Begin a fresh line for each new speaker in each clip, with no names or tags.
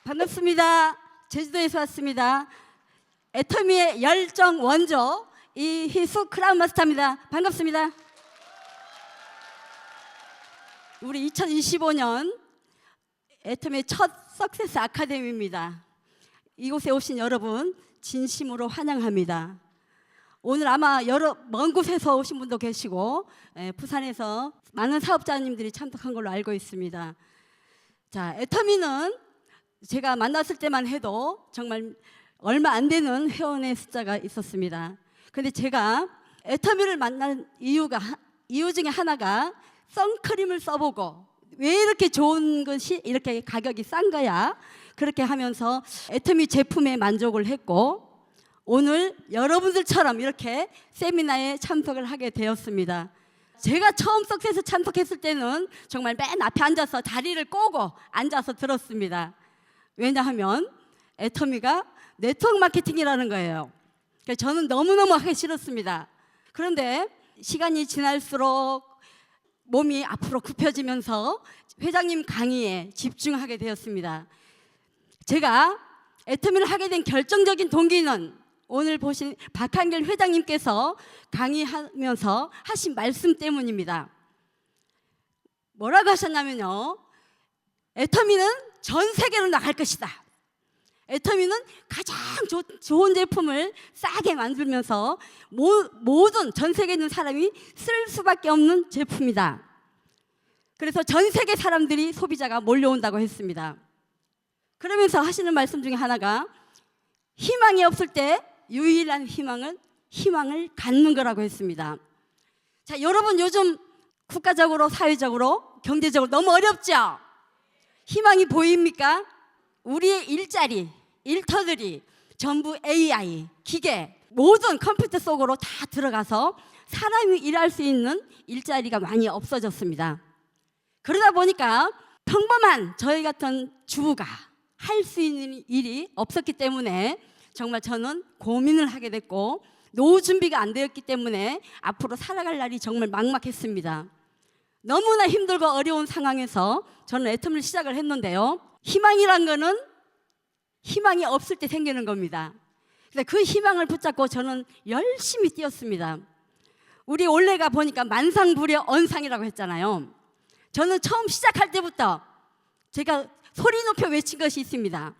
반갑습니다. 제주도에서 왔습니다. 애터미의 열정 원조 이희숙 크라운 마스터입니다. 반갑습니다. 우리 2025년 애터미의 첫 석세스 아카데미입니다. 이곳에 오신 여러분 진심으로 환영합니다. 오늘 아마 먼 곳에서 오신 분도 계시고 부산에서 많은 사업자님들이 참석한 걸로 알고 있습니다. 자, 애터미는 제가 만났을 때만 해도 정말 얼마 안 되는 회원의 숫자가 있었습니다. 그런데 제가 애터미를 만난 이유 중에 하나가 선크림을 써보고 왜 이렇게 좋은 것이 이렇게 가격이 싼 거야? 그렇게 하면서 애터미 제품에 만족을 했고 오늘 여러분들처럼 이렇게 세미나에 참석을 하게 되었습니다. 제가 처음 석세스 참석했을 때는 정말 맨 앞에 앉아서 다리를 꼬고 앉아서 들었습니다. 왜냐하면 애터미가 네트워크 마케팅이라는 거예요. 그러니까 저는 너무너무 하기 싫었습니다. 그런데 시간이 지날수록 몸이 앞으로 굽혀지면서 회장님 강의에 집중하게 되었습니다. 제가 애터미를 하게 된 결정적인 동기는 오늘 보신 박한결 회장님께서 강의하면서 하신 말씀 때문입니다. 뭐라고 하셨냐면요, 애터미는 전 세계로 나갈 것이다. 애터미는 가장 좋은 제품을 싸게 만들면서 모든 전 세계에 있는 사람이 쓸 수밖에 없는 제품이다. 그래서 전 세계 사람들이 소비자가 몰려온다고 했습니다. 그러면서 하시는 말씀 중에 하나가 희망이 없을 때 유일한 희망을 갖는 거라고 했습니다. 자, 여러분 요즘 국가적으로, 사회적으로, 경제적으로 너무 어렵죠? 희망이 보입니까? 우리의 일자리, 일터들이 전부 AI, 기계, 모든 컴퓨터 속으로 다 들어가서 사람이 일할 수 있는 일자리가 많이 없어졌습니다. 그러다 보니까 평범한 저희 같은 주부가 할 수 있는 일이 없었기 때문에 정말 저는 고민을 하게 됐고 노후 준비가 안 되었기 때문에 앞으로 살아갈 날이 정말 막막했습니다. 너무나 힘들고 어려운 상황에서 저는 애터미를 시작을 했는데요, 희망이란 거는 희망이 없을 때 생기는 겁니다. 그래서 그 희망을 붙잡고 저는 열심히 뛰었습니다. 우리 올해가 보니까 만상불여 언상이라고 했잖아요. 저는 처음 시작할 때부터 제가 소리 높여 외친 것이 있습니다.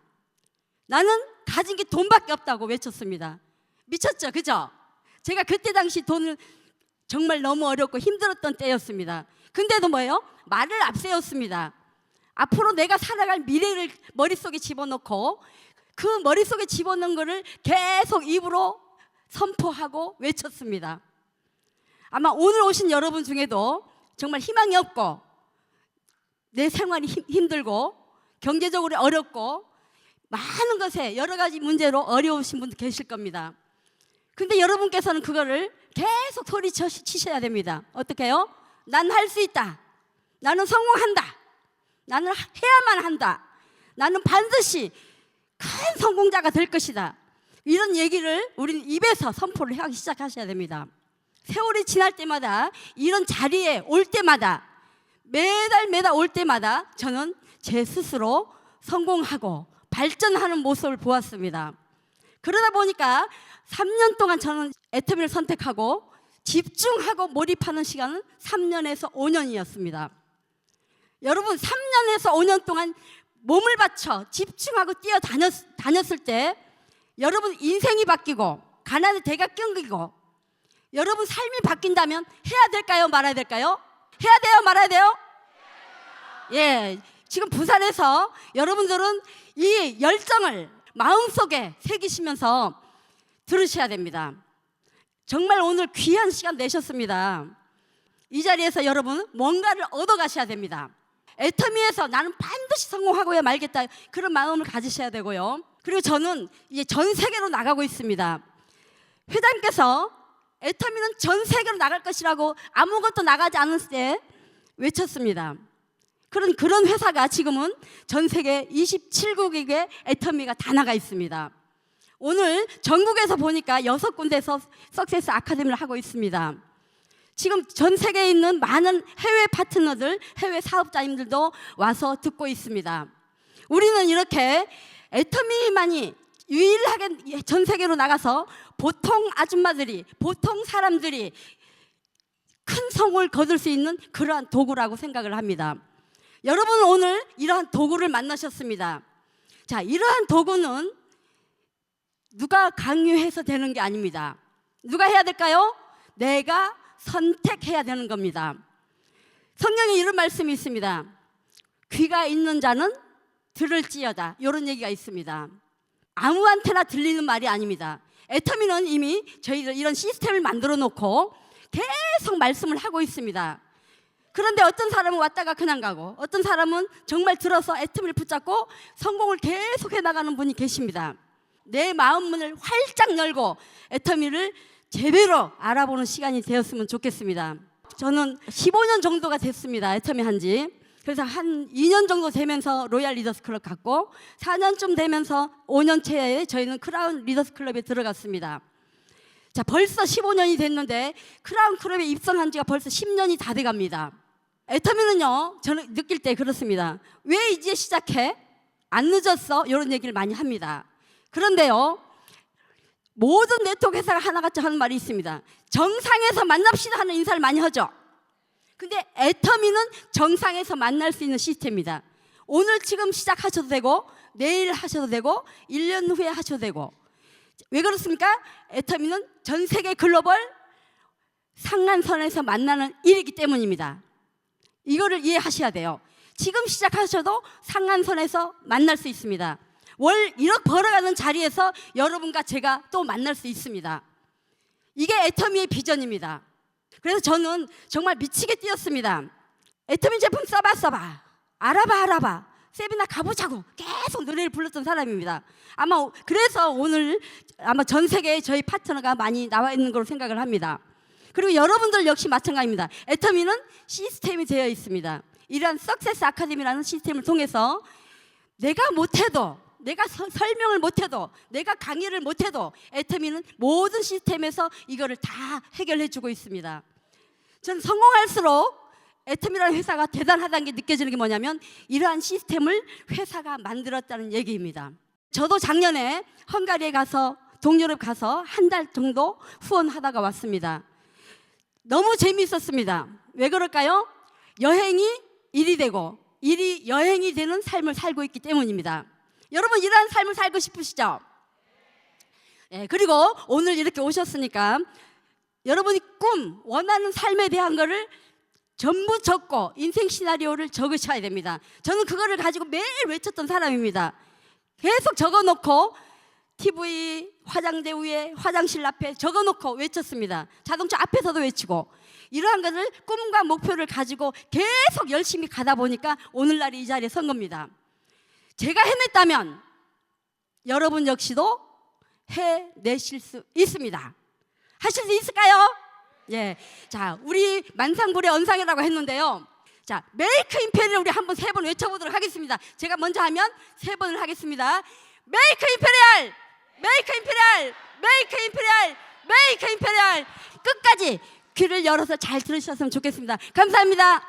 나는 가진 게 돈밖에 없다고 외쳤습니다. 미쳤죠, 그죠? 제가 그때 당시 돈을 정말 너무 어렵고 힘들었던 때였습니다. 근데도 뭐예요? 말을 앞세웠습니다. 앞으로 내가 살아갈 미래를 머릿속에 집어넣고 그 머릿속에 집어넣은 거를 계속 입으로 선포하고 외쳤습니다. 아마 오늘 오신 여러분 중에도 정말 희망이 없고 내 생활이 힘들고 경제적으로 어렵고 많은 것에 여러 가지 문제로 어려우신 분도 계실 겁니다. 근데 여러분께서는 그거를 계속 소리치셔야 됩니다. 어떻게 해요? 난 할 수 있다. 나는 성공한다. 나는 해야만 한다. 나는 반드시 큰 성공자가 될 것이다. 이런 얘기를 우리는 입에서 선포를 하기 시작하셔야 됩니다. 세월이 지날 때마다 이런 자리에 올 때마다 매달 올 때마다 저는 제 스스로 성공하고 발전하는 모습을 보았습니다. 그러다 보니까 3년 동안 저는 애터미를 선택하고 집중하고 몰입하는 시간은 3년에서 5년이었습니다. 여러분 3년에서 5년 동안 몸을 바쳐 집중하고 뛰어다녔을 때 여러분 인생이 바뀌고 가난의 대가 끊기고 여러분 삶이 바뀐다면 해야 될까요? 말아야 될까요? 해야 돼요? 말아야 돼요? 예, 지금 부산에서 여러분들은 이 열정을 마음속에 새기시면서 들으셔야 됩니다. 정말 오늘 귀한 시간 내셨습니다. 이 자리에서 여러분 뭔가를 얻어가셔야 됩니다. 애터미에서 나는 반드시 성공하고야 말겠다, 그런 마음을 가지셔야 되고요. 그리고 저는 이제 전 세계로 나가고 있습니다. 회장님께서 애터미는 전 세계로 나갈 것이라고 아무것도 나가지 않을 때 외쳤습니다. 그런 회사가 지금은 전 세계 27국에 애터미가 다 나가 있습니다. 오늘 전국에서 보니까 6군데에서 석세스 아카데미를 하고 있습니다. 지금 전 세계에 있는 많은 해외 파트너들, 해외 사업자님들도 와서 듣고 있습니다. 우리는 이렇게 애터미만이 유일하게 전 세계로 나가서 보통 아줌마들이, 보통 사람들이 큰 성공을 거둘 수 있는 그러한 도구라고 생각을 합니다. 여러분은 오늘 이러한 도구를 만나셨습니다. 자, 이러한 도구는 누가 강요해서 되는 게 아닙니다. 누가 해야 될까요? 내가 선택해야 되는 겁니다. 성경에 이런 말씀이 있습니다. 귀가 있는 자는 들을지어다, 이런 얘기가 있습니다. 아무한테나 들리는 말이 아닙니다. 애터미는 이미 저희들 이런 시스템을 만들어 놓고 계속 말씀을 하고 있습니다. 그런데 어떤 사람은 왔다가 그냥 가고, 어떤 사람은 정말 들어서 애터미를 붙잡고 성공을 계속 해나가는 분이 계십니다. 내 마음 문을 활짝 열고 애터미를 제대로 알아보는 시간이 되었으면 좋겠습니다. 저는 15년 정도가 됐습니다. 애터미 한지. 그래서 한 2년 정도 되면서 로얄 리더스 클럽 갔고, 4년쯤 되면서 5년째에 저희는 크라운 리더스 클럽에 들어갔습니다. 자, 벌써 15년이 됐는데 크라운 클럽에 입성한 지가 벌써 10년이 다 돼갑니다. 애터미는요, 저는 느낄 때 그렇습니다. 왜 이제 시작해? 안 늦었어? 이런 얘기를 많이 합니다. 그런데요, 모든 네트워크 회사가 하나같이 하는 말이 있습니다. 정상에서 만납시다 하는 인사를 많이 하죠. 근데 애터미는 정상에서 만날 수 있는 시스템입니다. 오늘 지금 시작하셔도 되고, 내일 하셔도 되고, 1년 후에 하셔도 되고. 왜 그렇습니까? 애터미는 전 세계 글로벌 상한선에서 만나는 일이기 때문입니다. 이거를 이해하셔야 돼요. 지금 시작하셔도 상한선에서 만날 수 있습니다. 월 1억 벌어가는 자리에서 여러분과 제가 또 만날 수 있습니다. 이게 애터미의 비전입니다. 그래서 저는 정말 미치게 뛰었습니다. 애터미 제품 써봐 알아봐 세미나 가보자고 계속 노래를 불렀던 사람입니다. 아마 그래서 오늘 아마 전 세계에 저희 파트너가 많이 나와 있는 걸로 생각을 합니다. 그리고 여러분들 역시 마찬가지입니다. 애터미는 시스템이 되어 있습니다. 이러한 석세스 아카데미라는 시스템을 통해서 내가 못해도, 내가 설명을 못해도, 내가 강의를 못해도 애터미는 모든 시스템에서 이거를 다 해결해 주고 있습니다. 저는 성공할수록 애터미라는 회사가 대단하다는 게 느껴지는 게 뭐냐면, 이러한 시스템을 회사가 만들었다는 얘기입니다. 저도 작년에 헝가리에 가서, 동유럽 가서 한 달 정도 후원하다가 왔습니다. 너무 재미있었습니다. 왜 그럴까요? 여행이 일이 되고 일이 여행이 되는 삶을 살고 있기 때문입니다. 여러분, 이러한 삶을 살고 싶으시죠? 네, 그리고 오늘 이렇게 오셨으니까 여러분이 꿈, 원하는 삶에 대한 거를 전부 적고 인생 시나리오를 적으셔야 됩니다. 저는 그거를 가지고 매일 외쳤던 사람입니다. 계속 적어놓고 TV, 화장대 위에, 화장실 앞에 적어놓고 외쳤습니다. 자동차 앞에서도 외치고. 이러한 것을 꿈과 목표를 가지고 계속 열심히 가다 보니까 오늘날 이 자리에 선 겁니다. 제가 해냈다면 여러분 역시도 해내실 수 있습니다. 하실 수 있을까요? 예. 자, 우리 만상불의 언상이라고 했는데요. 자, 메이크 임페리얼 우리 한번 3번 외쳐보도록 하겠습니다. 제가 먼저 하면 3번을 하겠습니다. 메이크 임페리얼! 메이크 임페리얼! 메이크 임페리얼! 메이크 임페리얼! 끝까지 귀를 열어서 잘 들으셨으면 좋겠습니다. 감사합니다.